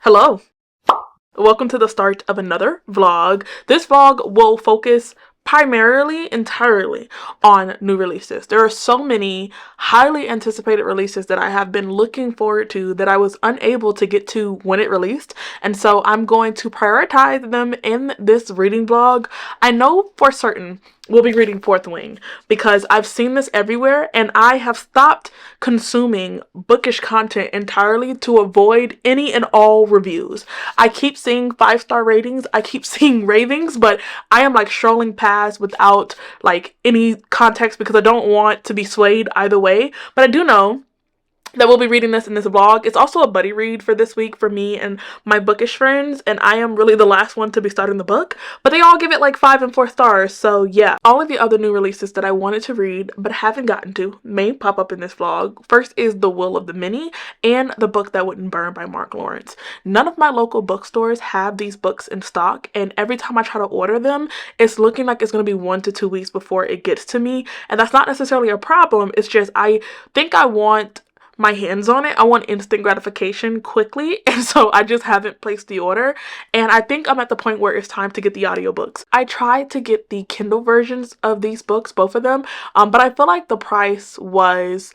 Hello, welcome to the start of another vlog. This vlog will focus entirely on new releases. There are so many highly anticipated releases that I have been looking forward to that I was unable to get to when it released, and so I'm going to prioritize them in this reading vlog. I know for certain we'll be reading Fourth Wing because I've seen this everywhere and I have stopped consuming bookish content entirely to avoid any and all reviews. I keep seeing 5-star ratings, I keep seeing ravings, but I am like scrolling past without like any context because I don't want to be swayed either way. But I do know that we'll be reading this in this vlog. It's also a buddy read for this week for me and my bookish friends, and I am really the last one to be starting the book, but they all give it like 5 and 4 stars. So yeah, all of the other new releases that I wanted to read but haven't gotten to may pop up in this vlog. First is The Will of the Many and The Book That Wouldn't Burn by Mark Lawrence. None of my local bookstores have these books in stock, and every time I try to order them, it's looking like it's going to be 1 to 2 weeks before it gets to me, and that's not necessarily a problem. It's just I think I want my hands on it. I want instant gratification quickly, and so I just haven't placed the order, and I think I'm at the point where it's time to get the audiobooks. I tried to get the Kindle versions of these books, both of them, but I feel like the price was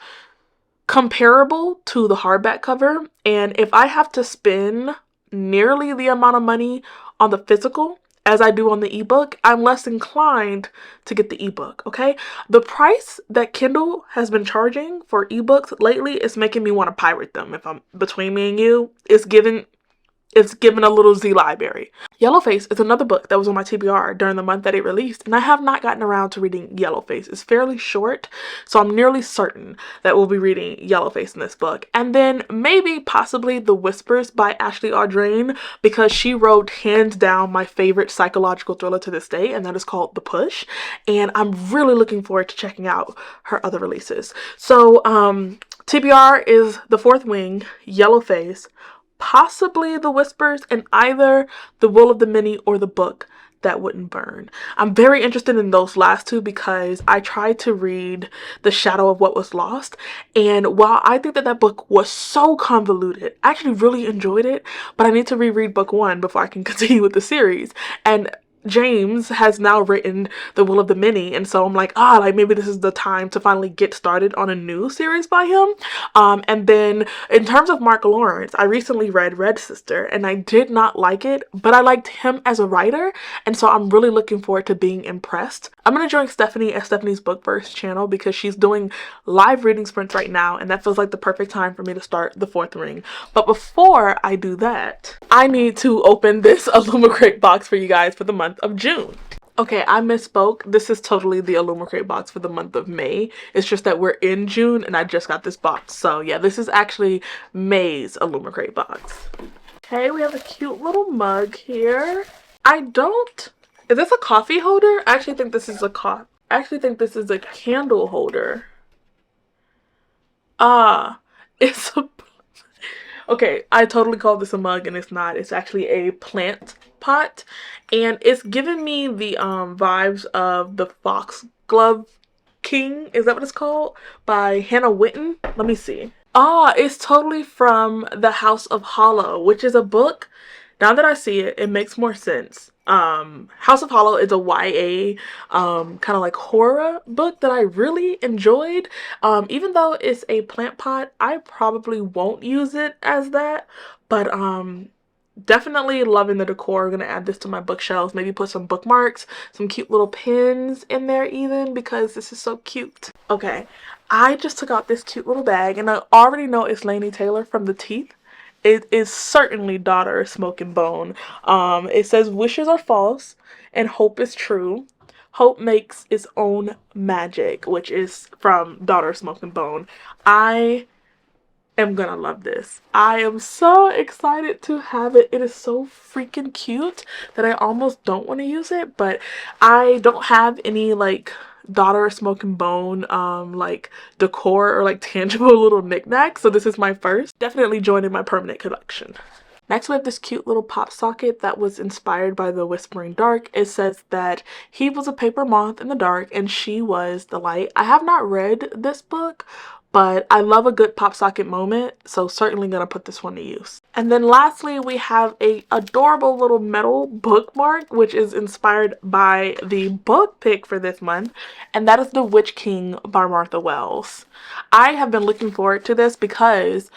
comparable to the hardback cover, and if I have to spend nearly the amount of money on the physical as I do on the ebook, I'm less inclined to get the ebook, okay? The price that Kindle has been charging for ebooks lately is making me want to pirate them. If I'm between me and you, it's given a little Z library. Yellowface is another book that was on my TBR during the month that it released, and I have not gotten around to reading Yellowface. It's fairly short, so I'm nearly certain that we'll be reading Yellowface in this book. And then maybe possibly The Whispers by Ashley Audrain, because she wrote hands down my favorite psychological thriller to this day, and that is called The Push, and I'm really looking forward to checking out her other releases. So TBR is The Fourth Wing, Yellowface, possibly The Whispers, and either The Will of the Many or The Book That Wouldn't Burn. I'm very interested in those last two because I tried to read The Shadow of What Was Lost, and while I think that book was so convoluted, I actually really enjoyed it, but I need to reread book 1 before I can continue with the series. And James has now written The Will of the Many, and so I'm like, like maybe this is the time to finally get started on a new series by him. And then in terms of Mark Lawrence, I recently read Red Sister and I did not like it, but I liked him as a writer, and so I'm really looking forward to being impressed. I'm gonna join Stephanie at Stephanie's Bookverse channel because she's doing live reading sprints right now, and that feels like the perfect time for me to start The Fourth Ring. But before I do that, I need to open this Illumicrate box for you guys for the month of June. Okay, I misspoke. This is totally the Illumicrate box for the month of May. It's just that we're in June and I just got this box. So yeah, this is actually May's Illumicrate box. Okay, we have a cute little mug here. Is this a coffee holder? I actually think this is a candle holder. It's a Okay, I totally called this a mug and it's not. It's actually a plant pot, and it's giving me the vibes of the Foxglove King, is that what it's called? By Hannah Witten. Let me see. It's totally from The House of Hollow, which is a book. Now that I see it, it makes more sense. House of Hollow is a YA kind of like horror book that I really enjoyed. Even though it's a plant pot, I probably won't use it as that, but definitely loving the decor. I'm gonna add this to my bookshelves, maybe put some bookmarks, some cute little pins in there even, because this is so cute. Okay, I just took out this cute little bag and I already know it's Laini Taylor from The Teeth. It is certainly Daughter of Smoke and Bone. It says wishes are false and hope is true. Hope makes its own magic, which is from Daughter of Smoke and Bone. I am gonna love this. I am so excited to have it. It is so freaking cute that I almost don't want to use it, but I don't have any like Daughter of Smoke and Bone like decor or like tangible little knickknacks, so this is my first. Definitely joining my permanent collection. Next we have this cute little pop socket that was inspired by The Whispering Dark. It says that he was a paper moth in the dark and she was the light. I have not read this book, but I love a good pop socket moment, so certainly gonna put this one to use. And then lastly, we have a adorable little metal bookmark, which is inspired by the book pick for this month, and that is The Witch King by Martha Wells. I have been looking forward to this because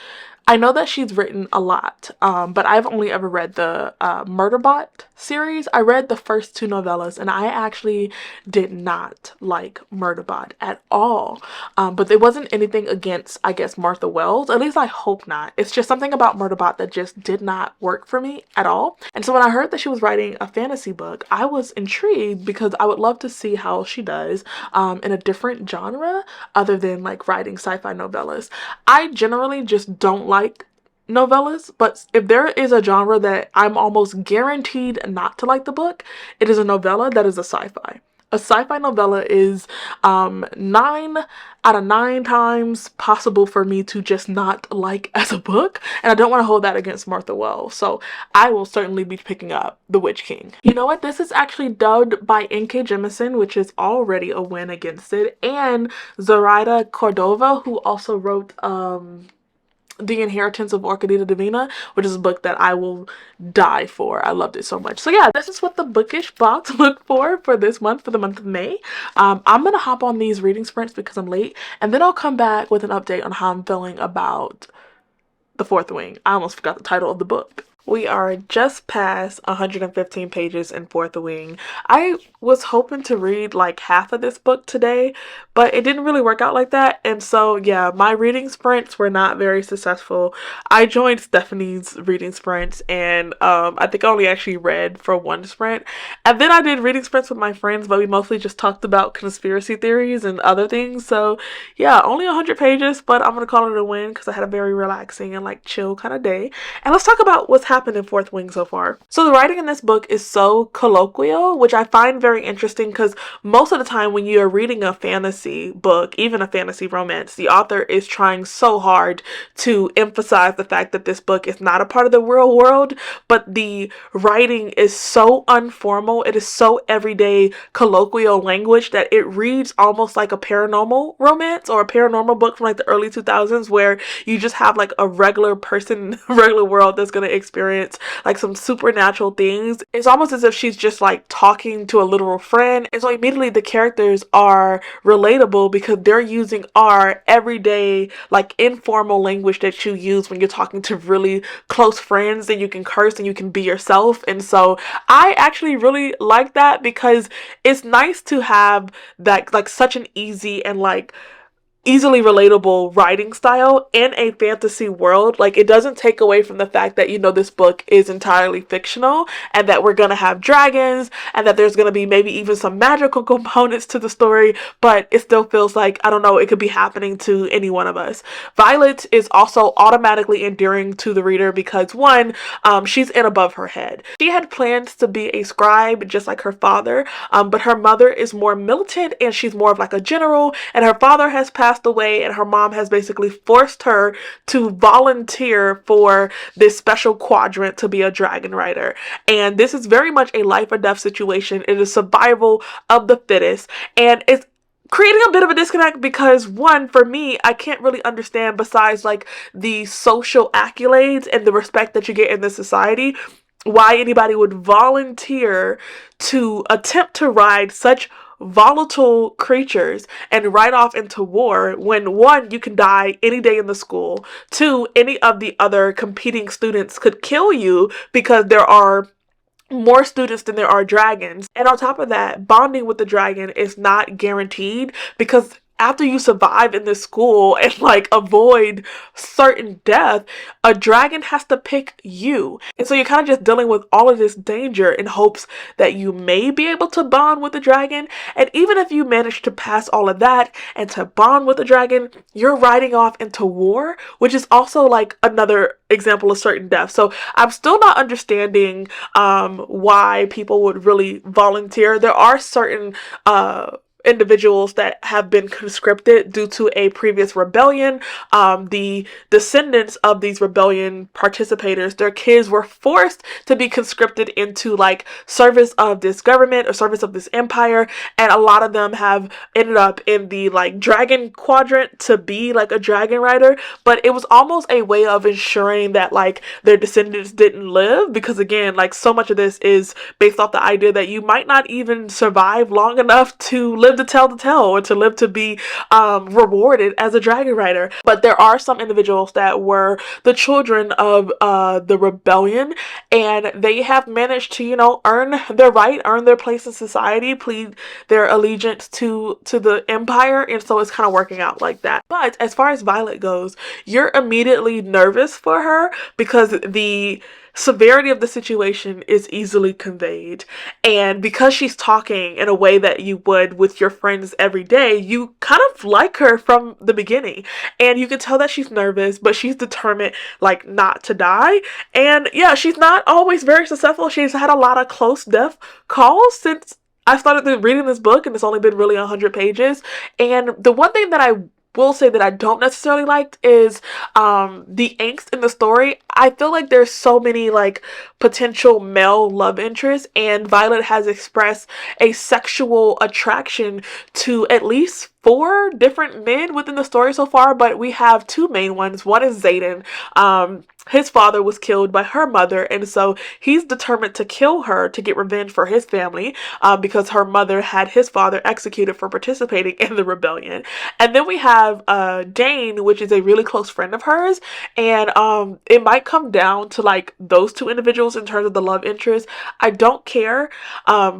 I know that she's written a lot, but I've only ever read the Murderbot series. I read the first 2 novellas, and I actually did not like Murderbot at all. But there wasn't anything against, I guess, Martha Wells. At least I hope not. It's just something about Murderbot that just did not work for me at all. And so when I heard that she was writing a fantasy book, I was intrigued because I would love to see how she does in a different genre other than like writing sci-fi novellas. I generally just don't like novellas, but if there is a genre that I'm almost guaranteed not to like the book, it is a novella that is a sci-fi. A sci-fi novella is 9 out of 9 times possible for me to just not like as a book, and I don't want to hold that against Martha Wells, so I will certainly be picking up The Witch King. You know what? This is actually dubbed by N.K. Jemisin, which is already a win against it, and Zoraida Cordova, who also wrote The Inheritance of Orchidita Divina, which is a book that I will die for. I loved it so much. So yeah, this is what the bookish box looked for this month, for the month of May. I'm gonna hop on these reading sprints because I'm late, and then I'll come back with an update on how I'm feeling about The Fourth Wing. I almost forgot the title of the book. We are just past 115 pages in Fourth Wing. I was hoping to read like half of this book today, but it didn't really work out like that. And so, yeah, my reading sprints were not very successful. I joined Stephanie's reading sprints, and I think I only actually read for 1 sprint. And then I did reading sprints with my friends, but we mostly just talked about conspiracy theories and other things. So, yeah, only 100 pages, but I'm going to call it a win because I had a very relaxing and like chill kind of day. And let's talk about what's happened in Fourth Wing so far. So the writing in this book is so colloquial, which I find very interesting because most of the time when you're reading a fantasy book, even a fantasy romance, the author is trying so hard to emphasize the fact that this book is not a part of the real world, but the writing is so informal, it is so everyday colloquial language that it reads almost like a paranormal romance or a paranormal book from like the early 2000s, where you just have like a regular person, regular world that's going to experience like some supernatural things. It's almost as if she's just like talking to a literal friend, and so immediately the characters are relatable because they're using our everyday like informal language that you use when you're talking to really close friends, and you can curse and you can be yourself. And so I actually really like that because it's nice to have that like such an easy and like easily relatable writing style in a fantasy world. Like, it doesn't take away from the fact that, you know, this book is entirely fictional and that we're gonna have dragons and that there's gonna be maybe even some magical components to the story, but it still feels like, I don't know, it could be happening to any one of us. Violet is also automatically endearing to the reader because, one, she's in above her head. She had plans to be a scribe just like her father, but her mother is more militant and she's more of like a general, and her father has passed away, and her mom has basically forced her to volunteer for this special quadrant to be a dragon rider. And this is very much a life or death situation. It is survival of the fittest, and it's creating a bit of a disconnect because, one, for me, I can't really understand, besides like the social accolades and the respect that you get in this society, why anybody would volunteer to attempt to ride such volatile creatures and ride off into war when, one, you can die any day in the school, two, any of the other competing students could kill you because there are more students than there are dragons. And on top of that, bonding with the dragon is not guaranteed because after you survive in this school and like avoid certain death, a dragon has to pick you. And so you're kind of just dealing with all of this danger in hopes that you may be able to bond with the dragon. And even if you manage to pass all of that and to bond with the dragon, you're riding off into war, which is also like another example of certain death. So I'm still not understanding why people would really volunteer. There are certain individuals that have been conscripted due to a previous rebellion. The descendants of these rebellion participators, their kids were forced to be conscripted into like service of this government or service of this empire, and a lot of them have ended up in the like dragon quadrant to be like a dragon rider. But it was almost a way of ensuring that like their descendants didn't live, because again, like so much of this is based off the idea that you might not even survive long enough to live to tell the tale, or to live to be rewarded as a dragon rider. But there are some individuals that were the children of the rebellion, and they have managed to, you know, earn their right, earn their place in society, plead their allegiance to the empire, and so it's kind of working out like that. But as far as Violet goes, you're immediately nervous for her because the severity of the situation is easily conveyed, and because she's talking in a way that you would with your friends every day, you kind of like her from the beginning, and you can tell that she's nervous, but she's determined like not to die. And yeah, she's not always very successful. She's had a lot of close death calls since I started reading this book, and it's only been really 100 pages. And the one thing that I will say that I don't necessarily like is the angst in the story. I feel like there's so many like potential male love interests, and Violet has expressed a sexual attraction to at least 4 different men within the story so far, but we have 2 main ones. One is Xaden. His father was killed by her mother, and so he's determined to kill her to get revenge for his family, because her mother had his father executed for participating in the rebellion. And then we have Dane, which is a really close friend of hers, and it might come down to like those 2 individuals in terms of the love interest. I don't care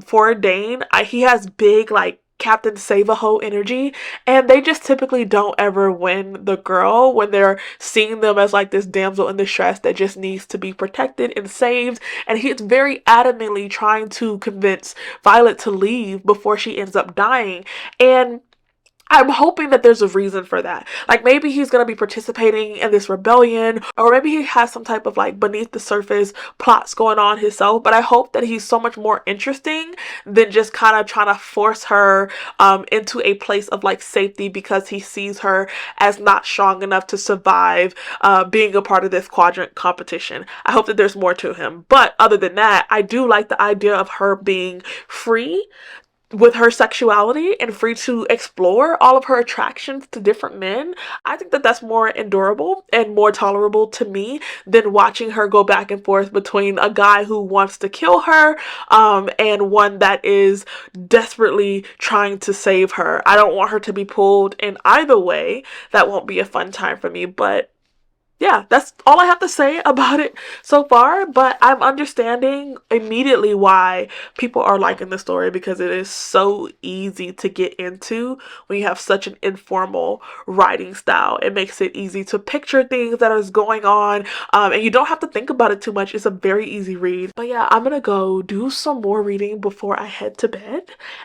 for Dane. He has big like Captain Save-A-Ho energy, and they just typically don't ever win the girl when they're seeing them as like this damsel in distress that just needs to be protected and saved. And he's very adamantly trying to convince Violet to leave before she ends up dying, and I'm hoping that there's a reason for that. Like maybe he's going to be participating in this rebellion, or maybe he has some type of like beneath the surface plots going on himself, but I hope that he's so much more interesting than just kind of trying to force her into a place of like safety because he sees her as not strong enough to survive being a part of this quadrant competition. I hope that there's more to him. But other than that, I do like the idea of her being free with her sexuality and free to explore all of her attractions to different men. I think that that's more endurable and more tolerable to me than watching her go back and forth between a guy who wants to kill her and one that is desperately trying to save her. I don't want her to be pulled in either way. That won't be a fun time for me, but yeah, that's all I have to say about it so far. But I'm understanding immediately why people are liking the story, because it is so easy to get into when you have such an informal writing style. It makes it easy to picture things that is going on, and you don't have to think about it too much. It's a very easy read. But yeah, I'm gonna go do some more reading before I head to bed,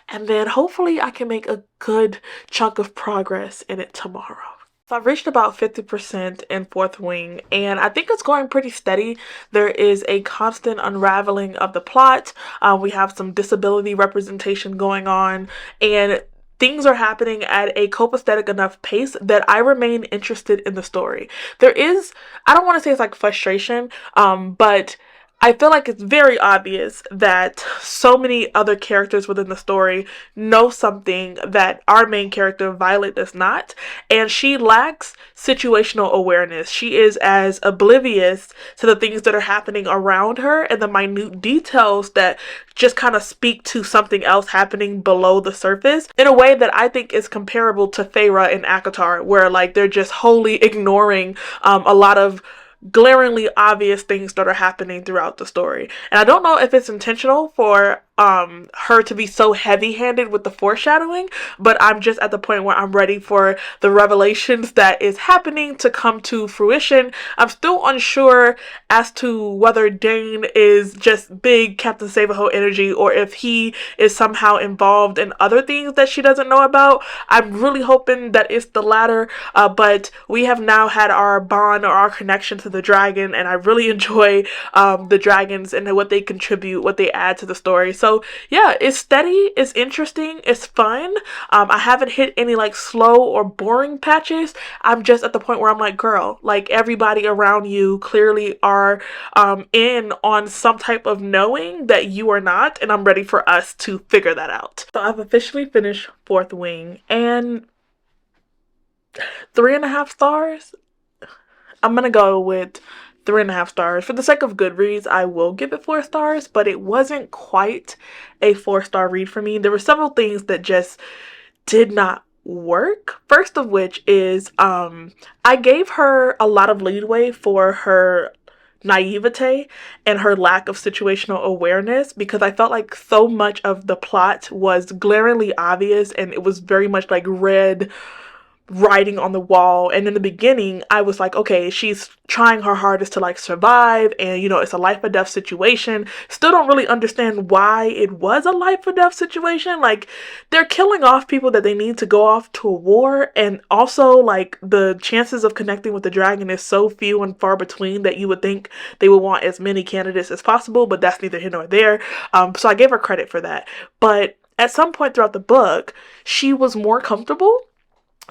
and then hopefully I can make a good chunk of progress in it tomorrow. So I've reached about 50% in Fourth Wing, and I think it's going pretty steady. There is a constant unraveling of the plot. We have some disability representation going on, and things are happening at a copacetic enough pace that I remain interested in the story. There is, I don't want to say it's like frustration, but I feel like it's very obvious that so many other characters within the story know something that our main character, Violet, does not, and she lacks situational awareness. She is as oblivious to the things that are happening around her and the minute details that just kind of speak to something else happening below the surface in a way that I think is comparable to Feyre and ACOTAR, where like they're just wholly ignoring a lot of glaringly obvious things that are happening throughout the story. And I don't know if it's intentional for her to be so heavy-handed with the foreshadowing, but I'm just at the point where I'm ready for the revelations that is happening to come to fruition. I'm still unsure as to whether Dane is just big Captain Save-A-Ho energy, or if he is somehow involved in other things that she doesn't know about. I'm really hoping that it's the latter, but we have now had our bond or our connection to the dragon, and I really enjoy the dragons and what they contribute, what they add to the story. So yeah, it's steady, it's interesting, it's fun. I haven't hit any like slow or boring patches. I'm just at the point where I'm like, girl, like everybody around you clearly are in on some type of knowing that you are not, and I'm ready for us to figure that out. So I've officially finished Fourth Wing, and 3.5 stars. I'm gonna go with 3.5 stars. For the sake of Goodreads, I will give it 4 stars, but it wasn't quite a 4-star read for me. There were several things that just did not work. First of which is I gave her a lot of leeway for her naivete and her lack of situational awareness, because I felt like so much of the plot was glaringly obvious and it was very much like red writing on the wall. And in the beginning I was like, okay, she's trying her hardest to like survive, and you know, it's a life or death situation. Still don't really understand why it was a life or death situation. Like, they're killing off people that they need to go off to a war, and also like the chances of connecting with the dragon is so few and far between that you would think they would want as many candidates as possible, but that's neither here nor there. So I gave her credit for that. But at some point throughout the book, she was more comfortable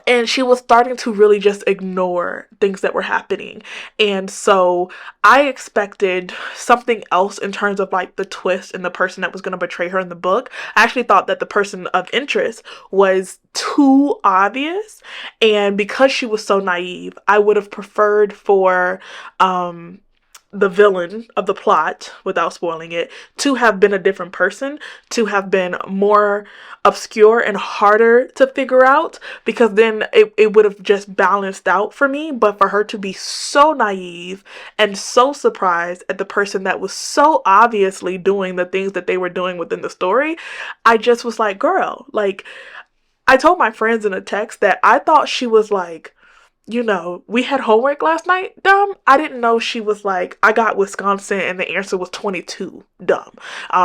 and she was starting to really just ignore things that were happening. And so I expected something else in terms of like the twist and the person that was going to betray her in the book. I actually thought that the person of interest was too obvious. And because she was so naive, I would have preferred for the villain of the plot, without spoiling it, to have been a different person, to have been more obscure and harder to figure out, because then it would have just balanced out for me. But for her to be so naive and so surprised at the person that was so obviously doing the things that they were doing within the story, I just was like, girl, like, I told my friends in a text that I thought she was like, you know, we had homework last night, dumb. I didn't know she was like, I got Wisconsin and the answer was 22, dumb.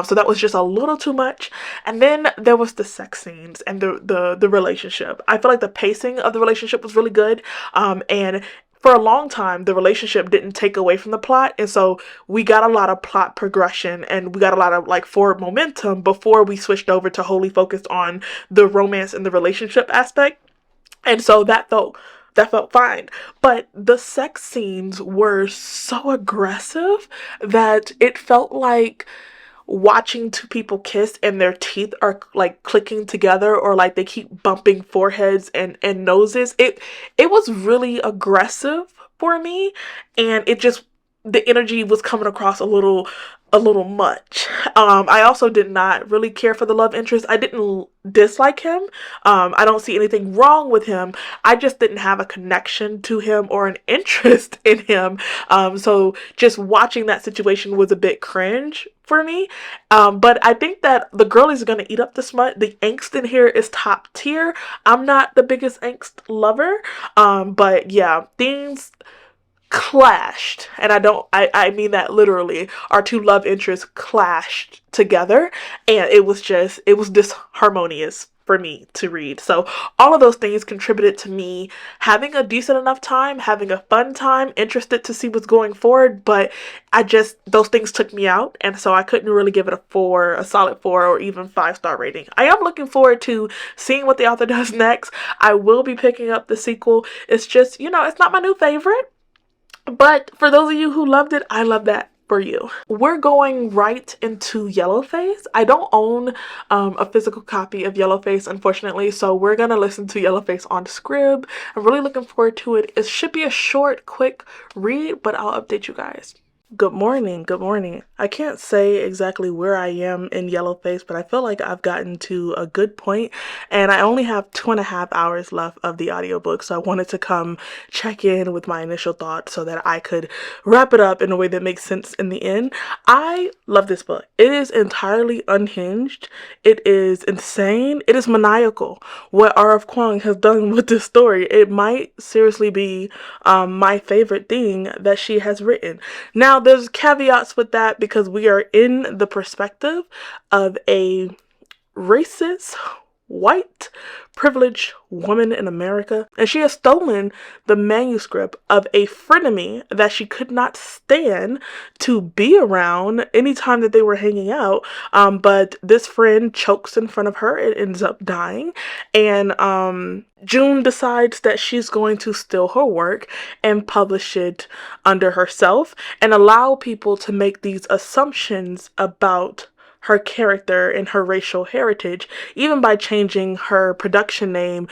So that was just a little too much. And then there was the sex scenes and the relationship. I feel like the pacing of the relationship was really good. And for a long time, the relationship didn't take away from the plot. And so we got a lot of plot progression and we got a lot of like forward momentum before we switched over to wholly focused on the romance and the relationship aspect. And so that felt fine. But the sex scenes were so aggressive that it felt like watching two people kiss and their teeth are like clicking together, or like they keep bumping foreheads and noses. It was really aggressive for me, and it just, the energy was coming across a little much. I also did not really care for the love interest. I didn't dislike him. I don't see anything wrong with him. I just didn't have a connection to him or an interest in him. So just watching that situation was a bit cringe for me. But I think that the girl is going to eat up the smut. The angst in here is top tier. I'm not the biggest angst lover. But yeah, things clashed, and I mean that literally. Our two love interests clashed together, and it was disharmonious for me to read. So all of those things contributed to me having a decent enough time, having a fun time, interested to see what's going forward, but those things took me out, and so I couldn't really give it a solid 4 or even 5-star rating. I am looking forward to seeing what the author does next. I will be picking up the sequel. It's just, it's not my new favorite. But for those of you who loved it, I love that for you. We're going right into Yellowface. I don't own a physical copy of Yellowface, unfortunately, so we're gonna listen to Yellowface on Scrib. I'm really looking forward to it. It should be a short, quick read, but I'll update you guys. Good morning. I can't say exactly where I am in Yellowface, but I feel like I've gotten to a good point, and I only have 2.5 hours left of the audiobook, so I wanted to come check in with my initial thoughts so that I could wrap it up in a way that makes sense in the end. I love this book. It is entirely unhinged. It is insane. It is maniacal. What R.F. Kuang has done with this story, it might seriously be my favorite thing that she has written. Now, there's caveats with that because we are in the perspective of a racist white, privileged woman in America, and she has stolen the manuscript of a frenemy that she could not stand to be around anytime that they were hanging out. But this friend chokes in front of her. It ends up dying, and June decides that she's going to steal her work and publish it under herself and allow people to make these assumptions about her character and her racial heritage, even by changing her production name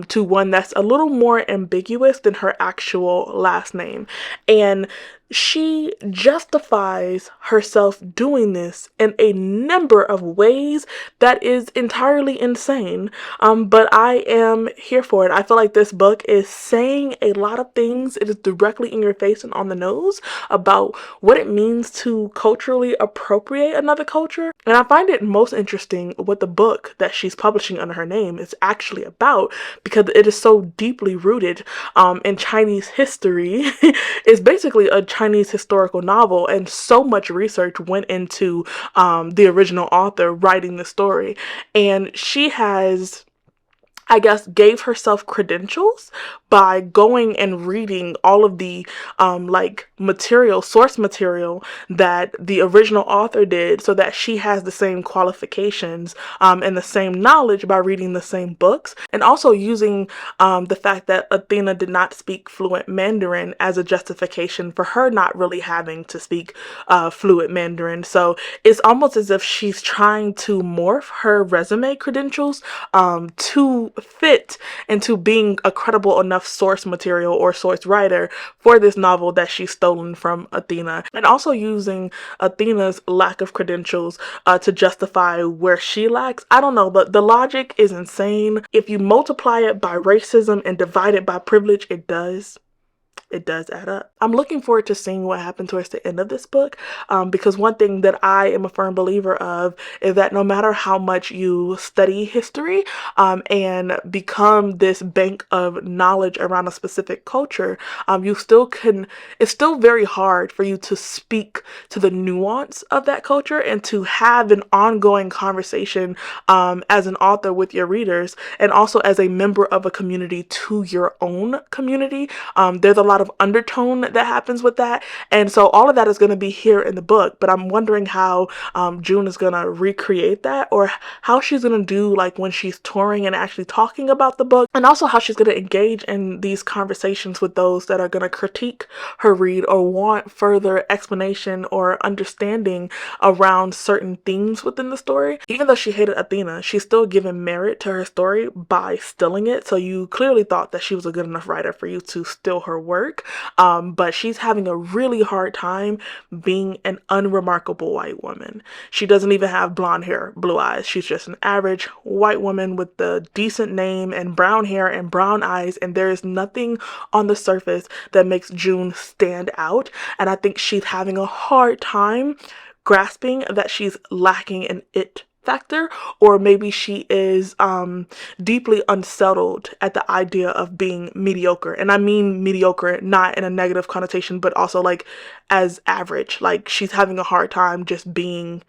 to one that's a little more ambiguous than her actual last name. And she justifies herself doing this in a number of ways that is entirely insane. But I am here for it. I feel like this book is saying a lot of things. It is directly in your face and on the nose about what it means to culturally appropriate another culture. And I find it most interesting what the book that she's publishing under her name is actually about, because it is so deeply rooted in Chinese history. It's basically a Chinese historical novel, and so much research went into the original author writing the story. And she has, I guess, gave herself credentials by going and reading all of the source material that the original author did, so that she has the same qualifications and the same knowledge by reading the same books, and also using the fact that Athena did not speak fluent Mandarin as a justification for her not really having to speak fluent Mandarin. So it's almost as if she's trying to morph her resume credentials to fit into being a credible enough source material or source writer for this novel that she's stolen from Athena, and also using Athena's lack of credentials to justify where she lacks. I don't know, but the logic is insane. If you multiply it by racism and divide it by privilege, it does add up. I'm looking forward to seeing what happened towards the end of this book, because one thing that I am a firm believer of is that no matter how much you study history and become this bank of knowledge around a specific culture, it's still very hard for you to speak to the nuance of that culture and to have an ongoing conversation as an author with your readers, and also as a member of a community to your own community. There's a lot of undertone that happens with that, and so all of that is going to be here in the book, but I'm wondering how June is going to recreate that, or how she's going to do like when she's touring and actually talking about the book, and also how she's going to engage in these conversations with those that are going to critique her read or want further explanation or understanding around certain themes within the story. Even though she hated Athena, she's still given merit to her story by stealing it, so you clearly thought that she was a good enough writer for you to steal her work. But she's having a really hard time being an unremarkable white woman. She doesn't even have blonde hair, blue eyes. She's just an average white woman with a decent name and brown hair and brown eyes, and there is nothing on the surface that makes June stand out. And I think she's having a hard time grasping that she's lacking an it factor, or maybe she is deeply unsettled at the idea of being mediocre. And I mean mediocre not in a negative connotation, but also like as average. Like she's having a hard time just being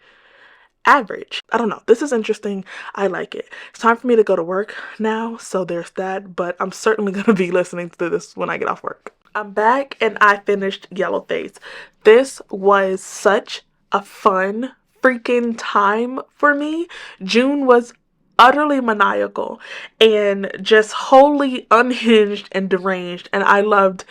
average. I don't know. This is interesting. I like it. It's time for me to go to work now, so there's that, but I'm certainly going to be listening to this when I get off work. I'm back and I finished Yellowface. This was such a fun freaking time for me. June was utterly maniacal and just wholly unhinged and deranged, and I loved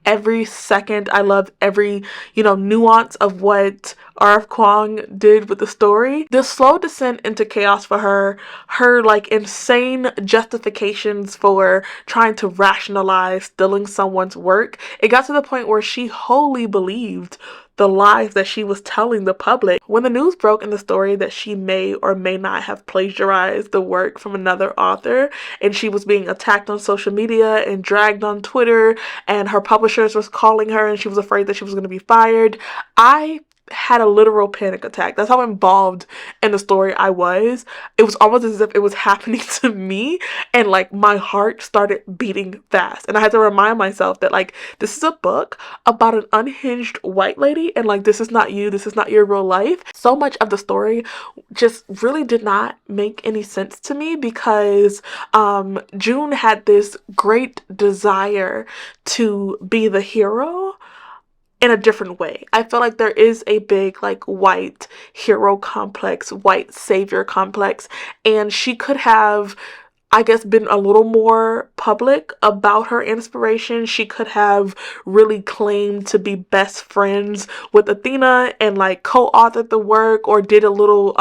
every second. I loved every, nuance of what R.F. Kuang did with the story. The slow descent into chaos for her like insane justifications for trying to rationalize stealing someone's work. It got to the point where she wholly believed the lies that she was telling the public. When the news broke in the story that she may or may not have plagiarized the work from another author, and she was being attacked on social media and dragged on Twitter, and her publishers was calling her and she was afraid that she was going to be fired, I had a literal panic attack. That's how involved in the story I was. It was almost as if it was happening to me, and like my heart started beating fast. And I had to remind myself that like this is a book about an unhinged white lady, and like this is not you, this is not your real life. So much of the story just really did not make any sense to me because June had this great desire to be the hero in a different way. I feel like there is a big like white hero complex, white savior complex, and she could have, I guess, been a little more public about her inspiration. She could have really claimed to be best friends with Athena and like co-authored the work, or did a little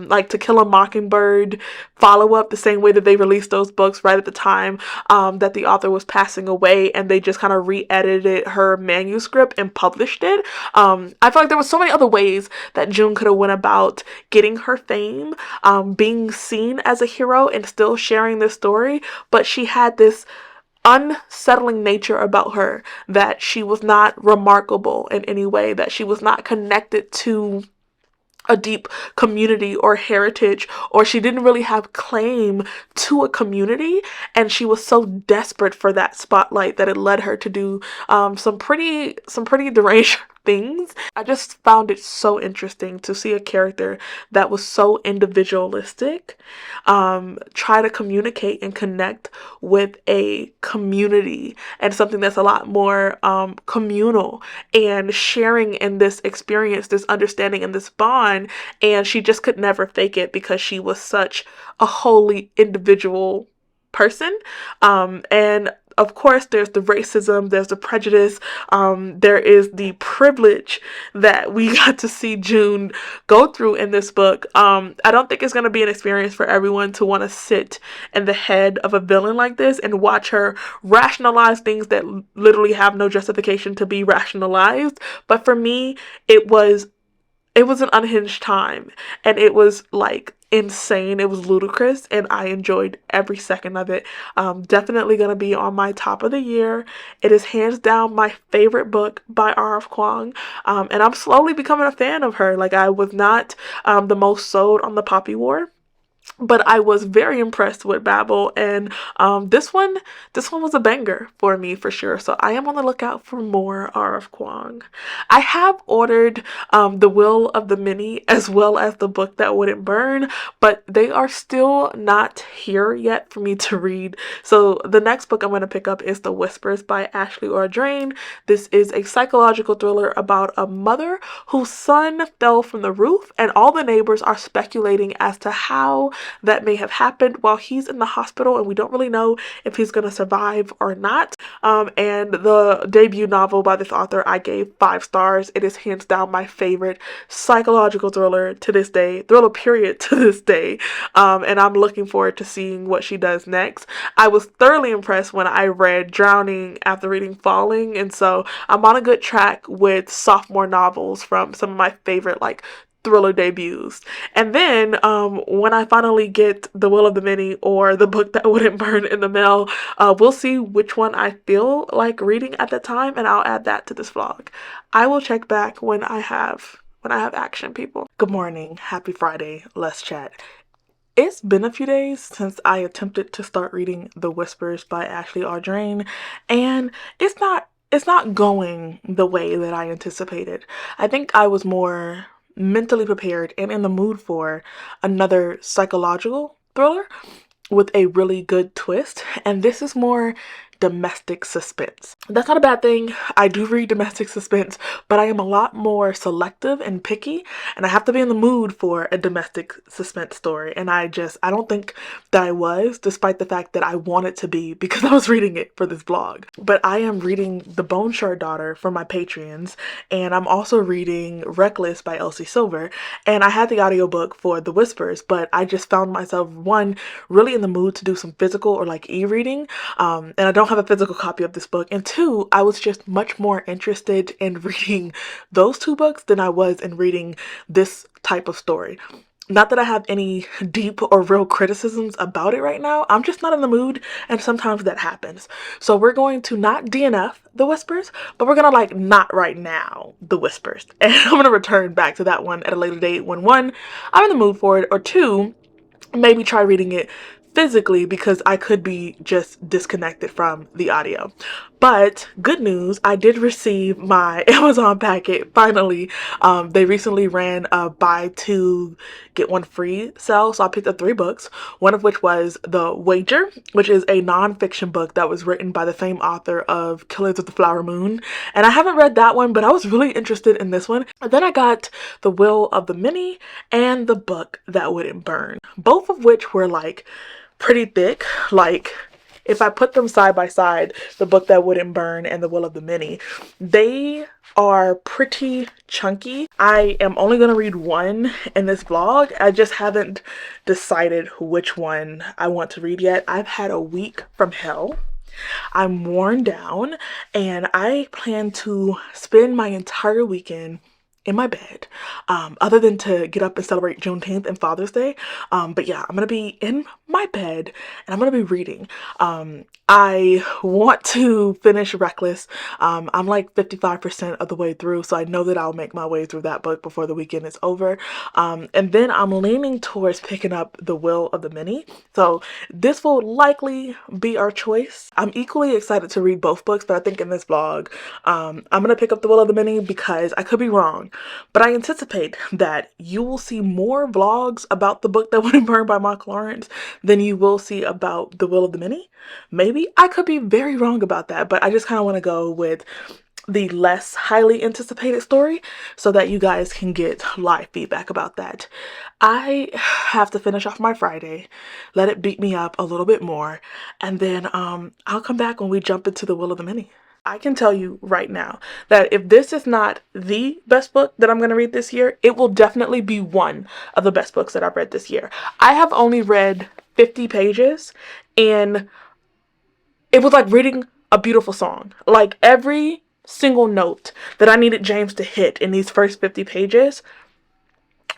like To Kill a Mockingbird follow-up, the same way that they released those books right at the time that the author was passing away, and they just kind of re-edited her manuscript and published it. I feel like there was so many other ways that June could have went about getting her fame, being seen as a hero and still sharing this story, but she had this unsettling nature about her, that she was not remarkable in any way, that she was not connected to a deep community or heritage, or she didn't really have claim to a community, and she was so desperate for that spotlight that it led her to do some pretty deranged things. I just found it so interesting to see a character that was so individualistic try to communicate and connect with a community, and something that's a lot more communal, and sharing in this experience, this understanding, and this bond. And she just could never fake it because she was such a wholly individual person. And of course, there's the racism, there's the prejudice, there is the privilege that we got to see June go through in this book. I don't think it's going to be an experience for everyone to want to sit in the head of a villain like this and watch her rationalize things that literally have no justification to be rationalized. But for me, it was an unhinged time, and it was like insane. It was ludicrous, and I enjoyed every second of it. Definitely gonna be on my top of the year. It is hands down my favorite book by R.F. Kuang, and I'm slowly becoming a fan of her. Like, I was not the most sold on the Poppy War, but I was very impressed with Babel, and this one was a banger for me for sure. So I am on the lookout for more R.F. Kuang. I have ordered The Will of the Many, as well as The Book That Wouldn't Burn, but they are still not here yet for me to read. So the next book I'm going to pick up is The Whispers by Ashley Ordrain. This is a psychological thriller about a mother whose son fell from the roof, and all the neighbors are speculating as to how that may have happened while he's in the hospital, and we don't really know if he's going to survive or not. And the debut novel by this author, I gave 5 stars. It is hands down my favorite psychological thriller to this day, thriller period to this day. And I'm looking forward to seeing what she does next. I was thoroughly impressed when I read Drowning after reading Falling, and so I'm on a good track with sophomore novels from some of my favorite like thriller debuts. And then when I finally get The Will of the Many or The Book That Wouldn't Burn in the mail, we'll see which one I feel like reading at the time, and I'll add that to this vlog. I will check back when I have action, people. Good morning, happy Friday, let's chat. It's been a few days since I attempted to start reading The Whispers by Ashley Ordrain, and it's not going the way that I anticipated. I think I was more mentally prepared and in the mood for another psychological thriller with a really good twist, and this is more domestic suspense. That's not a bad thing. I do read domestic suspense, but I am a lot more selective and picky, and I have to be in the mood for a domestic suspense story, and I don't think that I was, despite the fact that I wanted to be because I was reading it for this vlog. But I am reading The Bone Shard Daughter for my Patreons, and I'm also reading Reckless by Elsie Silver, and I had the audiobook for The Whispers, but I just found myself, one, really in the mood to do some physical or like e-reading, and I don't have a physical copy of this book, and 2, I was just much more interested in reading those 2 books than I was in reading this type of story. Not that I have any deep or real criticisms about it right now. I'm just not in the mood, and sometimes that happens. So we're going to not DNF the whispers, but we're gonna like not right now the whispers. And I'm gonna return back to that one at a later date when one, I'm in the mood for it, or two, maybe try reading it physically because I could be just disconnected from the audio. But good news, I did receive my Amazon packet finally. They recently ran a buy two get one free sale, so I picked up 3 books, one of which was The Wager, which is a nonfiction book that was written by the same author of Killers of the Flower Moon. And I haven't read that one, but I was really interested in this one. And then I got The Will of the Many and The Book That Wouldn't Burn, both of which were like pretty thick. Like, if I put them side by side, The Book That Wouldn't Burn and The Will of the Many, they are pretty chunky. I am only going to read one in this vlog. I just haven't decided which one I want to read yet. I've had a week from hell. I'm worn down, and I plan to spend my entire weekend in my bed, other than to get up and celebrate Juneteenth and Father's Day. But yeah, I'm gonna be in my bed and I'm gonna be reading. I want to finish Reckless. I'm like 55% of the way through, so I know that I'll make my way through that book before the weekend is over. And then I'm leaning towards picking up The Will of the Many. So this will likely be our choice. I'm equally excited to read both books, but I think in this vlog, I'm gonna pick up The Will of the Many because I could be wrong. But I anticipate that you will see more vlogs about The Book That Wouldn't Burn by Mark Lawrence than you will see about The Will of the Many. Maybe I could be very wrong about that, but I just kind of want to go with the less highly anticipated story so that you guys can get live feedback about that. I have to finish off my Friday, let it beat me up a little bit more, and then I'll come back when we jump into The Will of the Many. I can tell you right now that if this is not the best book that I'm going to read this year, it will definitely be one of the best books that I've read this year. I have only read 50 pages, and it was like reading a beautiful song. Like, every single note that I needed James to hit in these first 50 pages,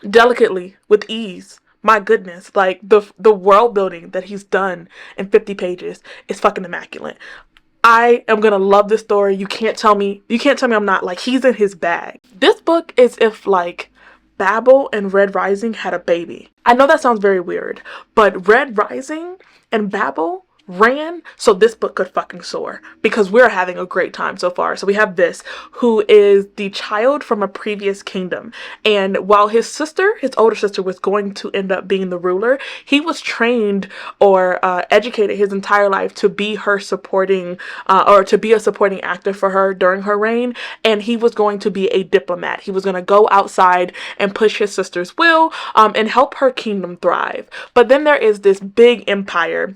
delicately, with ease. My goodness, like the world building that he's done in 50 pages is fucking immaculate. I am gonna love this story. You can't tell me I'm not. Like, he's in his bag. This book is if like Babel and Red Rising had a baby. I know that sounds very weird, but Red Rising and Babel ran so this book could fucking soar, because we're having a great time so far. So we have this, who is the child from a previous kingdom, and while his older sister was going to end up being the ruler, he was trained or educated his entire life to be her supporting or to be a supporting actor for her during her reign, and he was going to be a diplomat. He was going to go outside and push his sister's will and help her kingdom thrive. But then there is this big empire,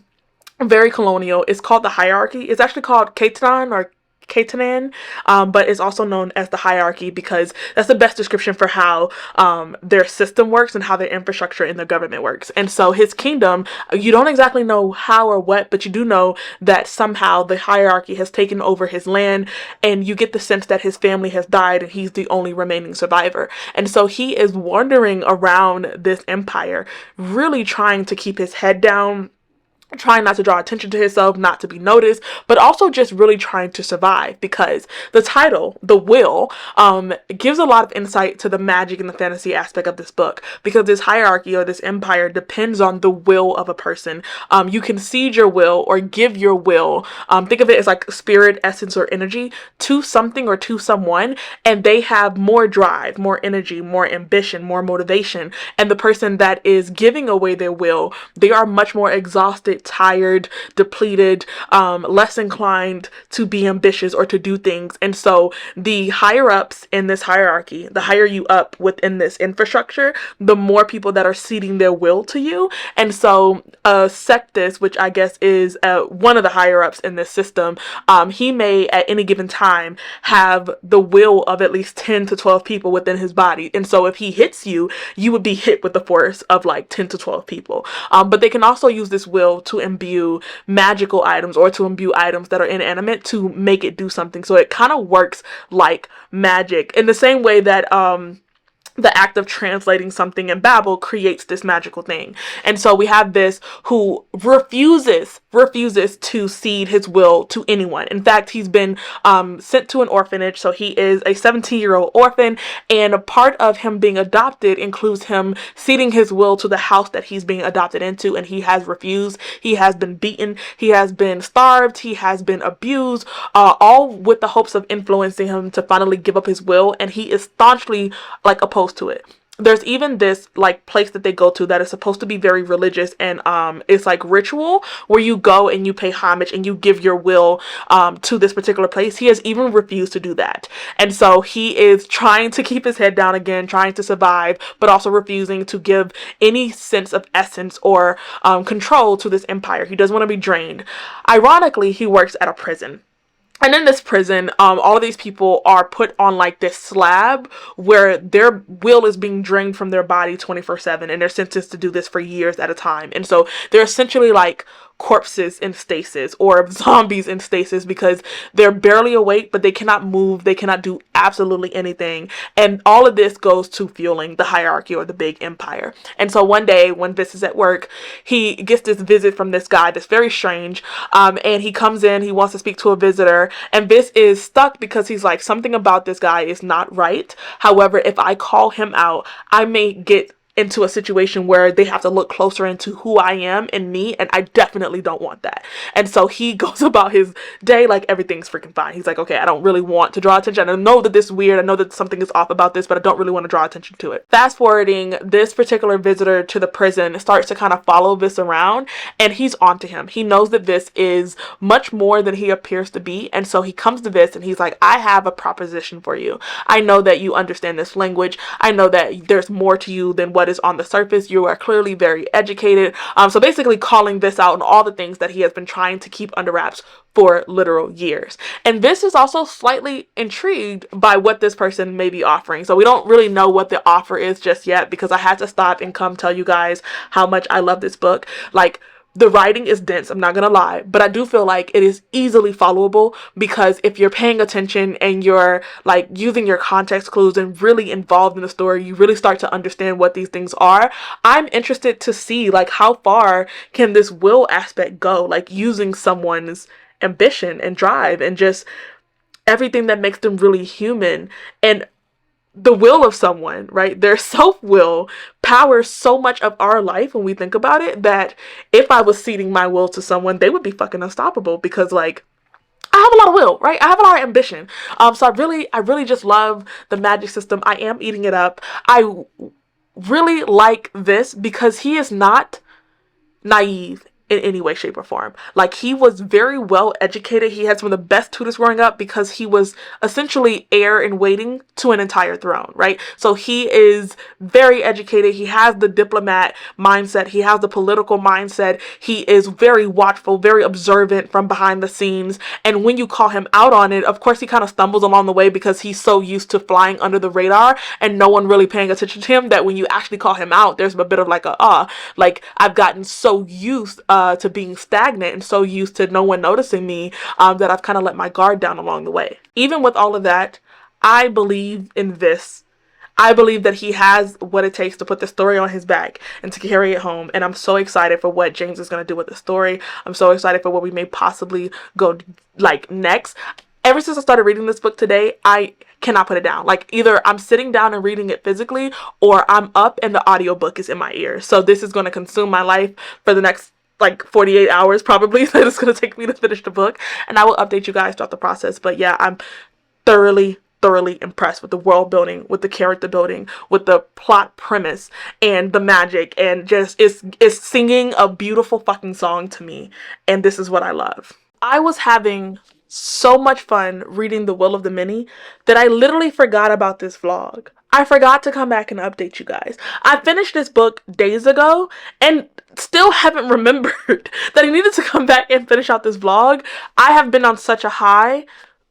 very colonial. It's called the Hierarchy. It's actually called Katanan or Katanan, but it's also known as the Hierarchy because that's the best description for how their system works and how their infrastructure in their government works. And so his kingdom, you don't exactly know how or what, but you do know that somehow the Hierarchy has taken over his land, and you get the sense that his family has died and he's the only remaining survivor. And so he is wandering around this empire, really trying to keep his head down, trying not to draw attention to himself, not to be noticed, but also just really trying to survive, because the title, The Will, gives a lot of insight to the magic and the fantasy aspect of this book, because this hierarchy or this empire depends on the will of a person. You can cede your will or give your will, think of it as like spirit, essence, or energy to something or to someone, and they have more drive, more energy, more ambition, more motivation. And the person that is giving away their will, they are much more exhausted, tired, depleted, less inclined to be ambitious or to do things. And so the higher ups in this hierarchy, the higher you up within this infrastructure, the more people that are ceding their will to you. And so Sectus, which I guess is one of the higher ups in this system, he may at any given time have the will of at least 10 to 12 people within his body. And so if he hits you, you would be hit with the force of like 10 to 12 people. But they can also use this will to imbue magical items or to imbue items that are inanimate to make it do something. So it kind of works like magic in the same way that the act of translating something in Babel creates this magical thing. And so we have this who refuses to cede his will to anyone. In fact, he's been sent to an orphanage. So he is a 17-year-old orphan, and a part of him being adopted includes him ceding his will to the house that he's being adopted into, and he has refused. He has been beaten, he has been starved, he has been abused, all with the hopes of influencing him to finally give up his will, and he is staunchly like opposed to it. There's even this like place that they go to that is supposed to be very religious, and it's like ritual where you go and you pay homage and you give your will to this particular place. He has even refused to do that, and so he is trying to keep his head down again, trying to survive, but also refusing to give any sense of essence or control to this empire. He doesn't want to be drained. Ironically, he works at a prison. And in this prison, all of these people are put on like this slab where their will is being drained from their body 24/7, and they're sentenced to do this for years at a time. And so they're essentially like corpses in stasis, or zombies in stasis, because they're barely awake, but they cannot move, they cannot do absolutely anything. And all of this goes to fueling the hierarchy or the big empire. And so one day when Vis is at work, he gets this visit from this guy that's very strange, and he comes in, he wants to speak to a visitor, and Vis is stuck because he's like, something about this guy is not right. However, if I call him out, I may get into a situation where they have to look closer into who I am and me, and I definitely don't want that. And so he goes about his day like everything's freaking fine. He's like, okay, I don't really want to draw attention. I know that this is weird, I know that something is off about this, but I don't really want to draw attention to it. Fast forwarding, this particular visitor to the prison starts to kind of follow Vis around, and he's onto him. He knows that Vis is much more than he appears to be, and so he comes to Vis and he's like, I have a proposition for you. I know that you understand this language. I know that there's more to you than what is on the surface. You are clearly very educated. So basically calling Vis out on all the things that he has been trying to keep under wraps for literal years. And Vis is also slightly intrigued by what this person may be offering. So we don't really know what the offer is just yet, because I had to stop and come tell you guys how much I love this book. Like, the writing is dense, I'm not gonna lie, but I do feel like it is easily followable, because if you're paying attention and you're like using your context clues and really involved in the story, you really start to understand what these things are. I'm interested to see like how far can this will aspect go, like using someone's ambition and drive and just everything that makes them really human. And the will of someone, right? Their self-will powers so much of our life when we think about it, that if I was ceding my will to someone, they would be fucking unstoppable, because like, I have a lot of will, right? I have a lot of ambition. So I really just love the magic system. I am eating it up. I really like this because he is not naive in any way, shape, or form. Like, he was very well educated. He had some of the best tutors growing up, because he was essentially heir in waiting to an entire throne, right? So he is very educated. He has the diplomat mindset. He has the political mindset. He is very watchful, very observant from behind the scenes. And when you call him out on it, of course, he kind of stumbles along the way, because he's so used to flying under the radar and no one really paying attention to him, that when you actually call him out, there's a bit of like like, I've gotten so used to being stagnant and so used to no one noticing me, that I've kind of let my guard down along the way. Even with all of that, I believe in this. I believe that he has what it takes to put the story on his back and to carry it home. And I'm so excited for what James is going to do with the story. I'm so excited for what we may possibly go like next. Ever since I started reading this book today, I cannot put it down. Like, either I'm sitting down and reading it physically, or I'm up and the audiobook is in my ears. So this is going to consume my life for the next like 48 hours probably, that it's going to take me to finish the book, and I will update you guys throughout the process. But yeah, I'm thoroughly impressed with the world building, with the character building, with the plot premise, and the magic, and just it's singing a beautiful fucking song to me, and this is what I love. I was having so much fun reading The Will of the Many that I literally forgot about this vlog. I forgot to come back and update you guys. I finished this book days ago and still haven't remembered that I needed to come back and finish out this vlog. I have been on such a high.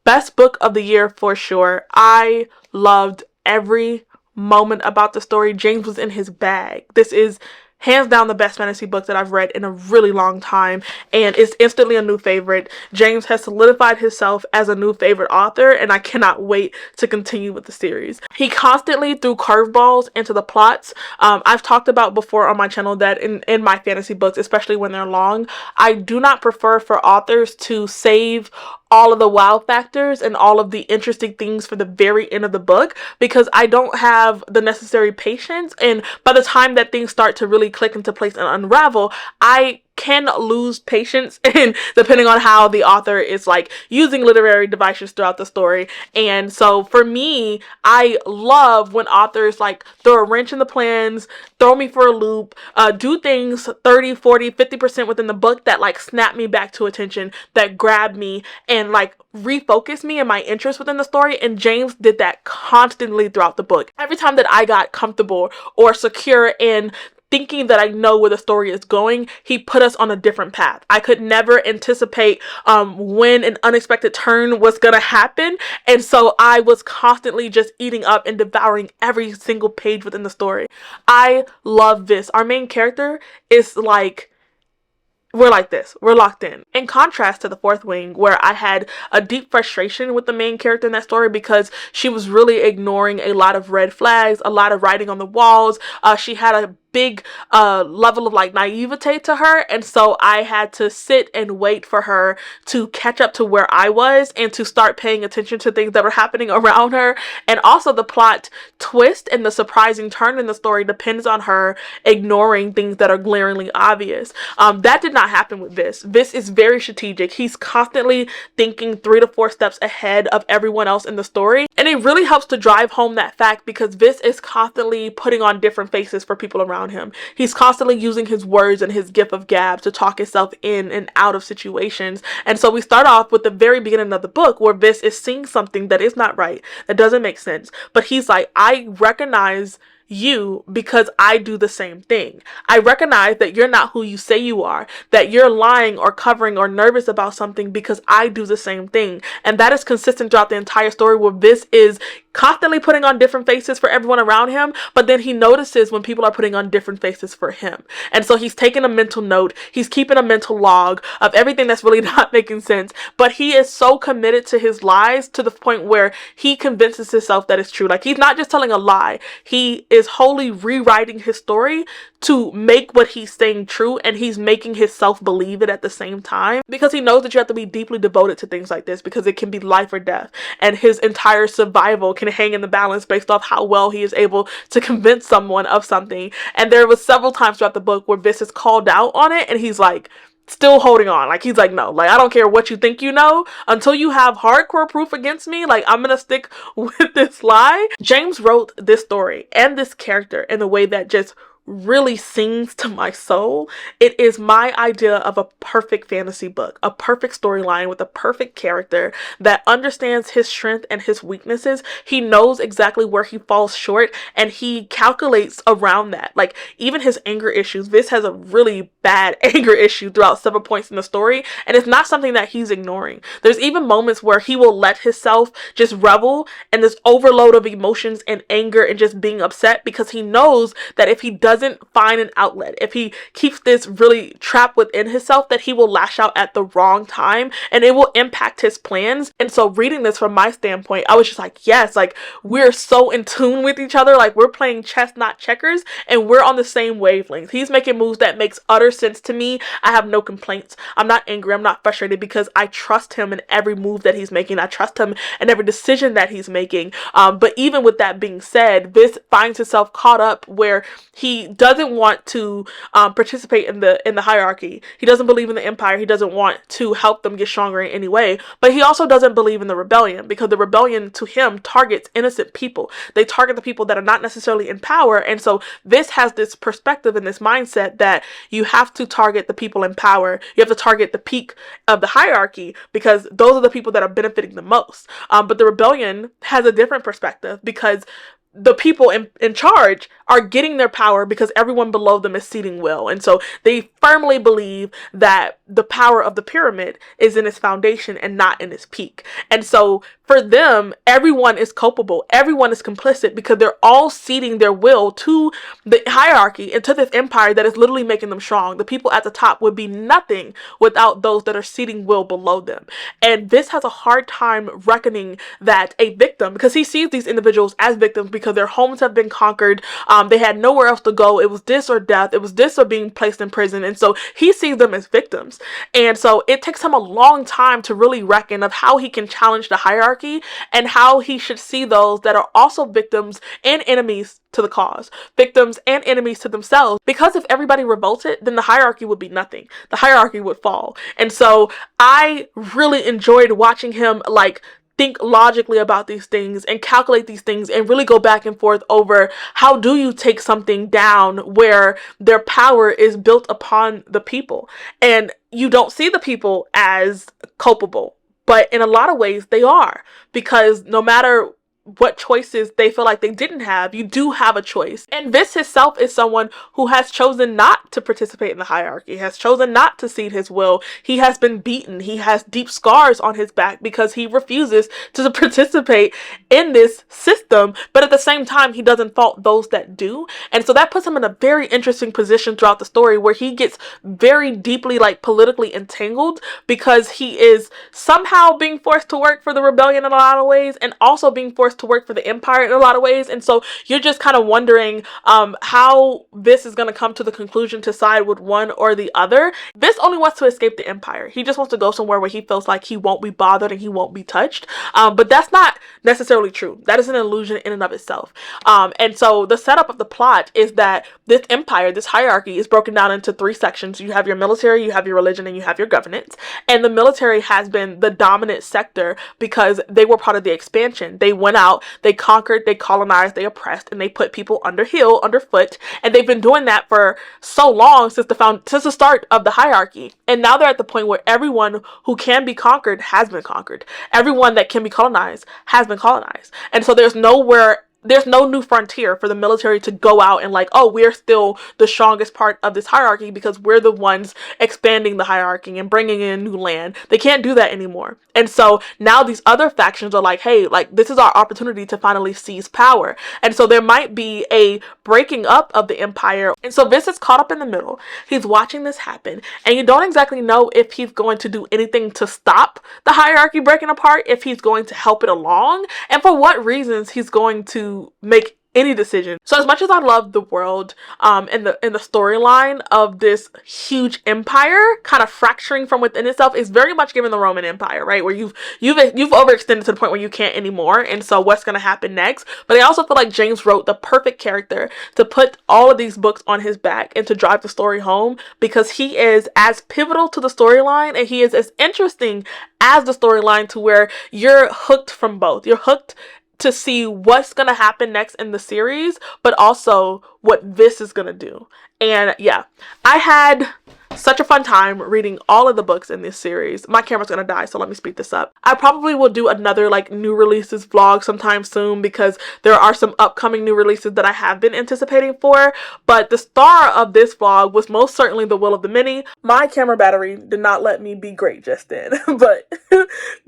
Best book of the year for sure. I loved every moment about the story. James was in his bag. This is hands down the best fantasy book that I've read in a really long time, and it's instantly a new favorite. James has solidified himself as a new favorite author, and I cannot wait to continue with the series. He constantly threw curveballs into the plots. I've talked about before on my channel that in my fantasy books, especially when they're long, I do not prefer for authors to save all of the wow factors and all of the interesting things for the very end of the book, because I don't have the necessary patience, and by the time that things start to really click into place and unravel, I can lose patience, and depending on how the author is like using literary devices throughout the story. And so for me, I love when authors like throw a wrench in the plans, throw me for a loop, do things 30, 40, 50% within the book that like snap me back to attention, that grab me and like refocus me and my interest within the story. And James did that constantly throughout the book. Every time that I got comfortable or secure in thinking that I know where the story is going, he put us on a different path. I could never anticipate when an unexpected turn was gonna happen, and so I was constantly just eating up and devouring every single page within the story. I love this. Our main character is like, we're like this. We're locked in. In contrast to the Fourth Wing, where I had a deep frustration with the main character in that story because she was really ignoring a lot of red flags, a lot of writing on the walls. She had a big level of like naivete to her, and so I had to sit and wait for her to catch up to where I was and to start paying attention to things that were happening around her. And also the plot twist and the surprising turn in the story depends on her ignoring things that are glaringly obvious. That did not happen with this. This is very strategic. He's constantly thinking 3 to 4 steps ahead of everyone else in the story, and it really helps to drive home that fact because Viss is constantly putting on different faces for people around him. He's constantly using his words and his gift of gab to talk himself in and out of situations. And so we start off with the very beginning of the book where Viss is seeing something that is not right, that doesn't make sense, but he's like, I recognize you because I do the same thing. I recognize that you're not who you say you are, that you're lying or covering or nervous about something because I do the same thing. And that is consistent throughout the entire story, where Viss is constantly putting on different faces for everyone around him, but then he notices when people are putting on different faces for him. And so he's taking a mental note, he's keeping a mental log of everything that's really not making sense, but he is so committed to his lies to the point where he convinces himself that it's true. Like, he's not just telling a lie, he is wholly rewriting his story to make what he's saying true, and he's making himself believe it at the same time, because he knows that you have to be deeply devoted to things like this because it can be life or death, and his entire survival can hang in the balance based off how well he is able to convince someone of something. And there was several times throughout the book where Viss is called out on it, and he's like still holding on. Like, he's like, no, like, I don't care what you think you know, until you have hardcore proof against me, like, I'm gonna stick with this lie. James wrote this story and this character in a way that just really sings to my soul. It is my idea of a perfect fantasy book, a perfect storyline with a perfect character that understands his strength and his weaknesses. He knows exactly where he falls short, and he calculates around that. Like, even his anger issues, Viss has a really bad anger issue throughout several points in the story, and it's not something that he's ignoring. There's even moments where he will let himself just revel in this overload of emotions and anger and just being upset, because he knows that if he doesn't find an outlet, if he keeps this really trapped within himself, that he will lash out at the wrong time and it will impact his plans. And so reading this from my standpoint, I was just like, yes, like, we're so in tune with each other. Like, we're playing chess, not checkers, and we're on the same wavelength. He's making moves that makes utter sense to me. I have no complaints. I'm not angry. I'm not frustrated, because I trust him in every move that he's making. I trust him in every decision that he's making. But even with that being said, Viss finds himself caught up where he doesn't want to participate in the hierarchy. He doesn't believe in the empire. He doesn't want to help them get stronger in any way. But he also doesn't believe in the rebellion, because the rebellion to him targets innocent people. They target the people that are not necessarily in power. And so Viss has this perspective and this mindset that you have to target the people in power. You have to target the peak of the hierarchy, because those are the people that are benefiting the most. But the rebellion has a different perspective, because the people in charge are getting their power because everyone below them is ceding will. And so they firmly believe that the power of the pyramid is in its foundation and not in its peak. And so for them, everyone is culpable. Everyone is complicit because they're all ceding their will to the hierarchy and to this empire that is literally making them strong. The people at the top would be nothing without those that are ceding will below them. And this has a hard time reckoning that a victim, because he sees these individuals as victims because their homes have been conquered. They had nowhere else to go. It was this or death. It was this or being placed in prison. And so he sees them as victims. And so it takes him a long time to really reckon of how he can challenge the hierarchy and how he should see those that are also victims and enemies to the cause, victims and enemies to themselves. Because if everybody revolted, then the hierarchy would be nothing. The hierarchy would fall. And so I really enjoyed watching him think logically about these things and calculate these things and really go back and forth over how do you take something down where their power is built upon the people. And you don't see the people as culpable. But in a lot of ways, they are, because no matter what choices they feel like they didn't have, you do have a choice. And Vis himself is someone who has chosen not to participate in the hierarchy, has chosen not to cede his will. He has been beaten. He has deep scars on his back because he refuses to participate in this system. But at the same time, he doesn't fault those that do. And so that puts him in a very interesting position throughout the story where he gets very deeply politically entangled because he is somehow being forced to work for the rebellion in a lot of ways and also being forced to work for the empire in a lot of ways. And so you're just kind of wondering how Vis is going to come to the conclusion to side with one or the other. Vis only wants to escape the empire. He just wants to go somewhere where he feels like he won't be bothered and he won't be touched. But that's not necessarily true. That is an illusion in and of itself. And so the setup of the plot is that this empire, this hierarchy, is broken down into three sections. You have your military, you have your religion, and you have your governance. And the military has been the dominant sector because they were part of the expansion. They went out, they conquered, they colonized, they oppressed, and they put people underfoot. And they've been doing that for so long since the start of the hierarchy. And now they're at the point where everyone who can be conquered has been conquered. Everyone that can be colonized has been colonized. And so there's no new frontier for the military to go out and oh, we're still the strongest part of this hierarchy because we're the ones expanding the hierarchy and bringing in new land. They can't do that anymore. And so now these other factions are hey, this is our opportunity to finally seize power. And so there might be a breaking up of the empire. And so Vis is caught up in the middle. He's watching this happen. And you don't exactly know if he's going to do anything to stop the hierarchy breaking apart, if he's going to help it along, and for what reasons he's going to make any decision. So as much as I love the world and the storyline of this huge empire kind of fracturing from within itself, is very much given the Roman Empire, right? Where you've overextended to the point where you can't anymore, and so what's going to happen next? But I also feel like James wrote the perfect character to put all of these books on his back and to drive the story home, because he is as pivotal to the storyline and he is as interesting as the storyline, to where you're hooked from both. You're hooked to see what's going to happen next in the series, but also what this is going to do. And yeah, I had such a fun time reading all of the books in this series. My camera's gonna die, so let me speed this up. I probably will do another new releases vlog sometime soon, because there are some upcoming new releases that I have been anticipating for. But the star of this vlog was most certainly The Will of the Many. My camera battery did not let me be great just then. But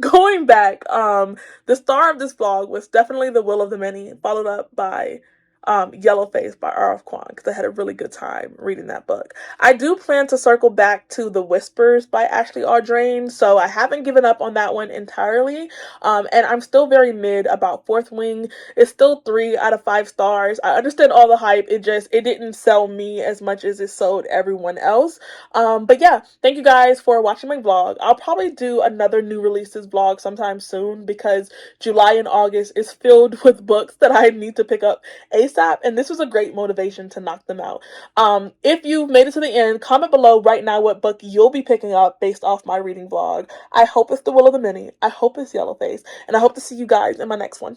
going back, the star of this vlog was definitely The Will of the Many, followed up by Yellowface by R.F. Kuang, because I had a really good time reading that book. I do plan to circle back to The Whispers by Ashley Audrain, so I haven't given up on that one entirely, and I'm still very mid about Fourth Wing. It's still 3 out of 5 stars. I understand all the hype, it didn't sell me as much as it sold everyone else. But yeah, thank you guys for watching my vlog. I'll probably do another new releases vlog sometime soon, because July and August is filled with books that I need to pick up ASAP, and this was a great motivation to knock them out. If you've made it to the end, comment below right now what book you'll be picking up based off my reading vlog. I hope it's The Will of the Many, I hope it's Yellowface, and I hope to see you guys in my next one.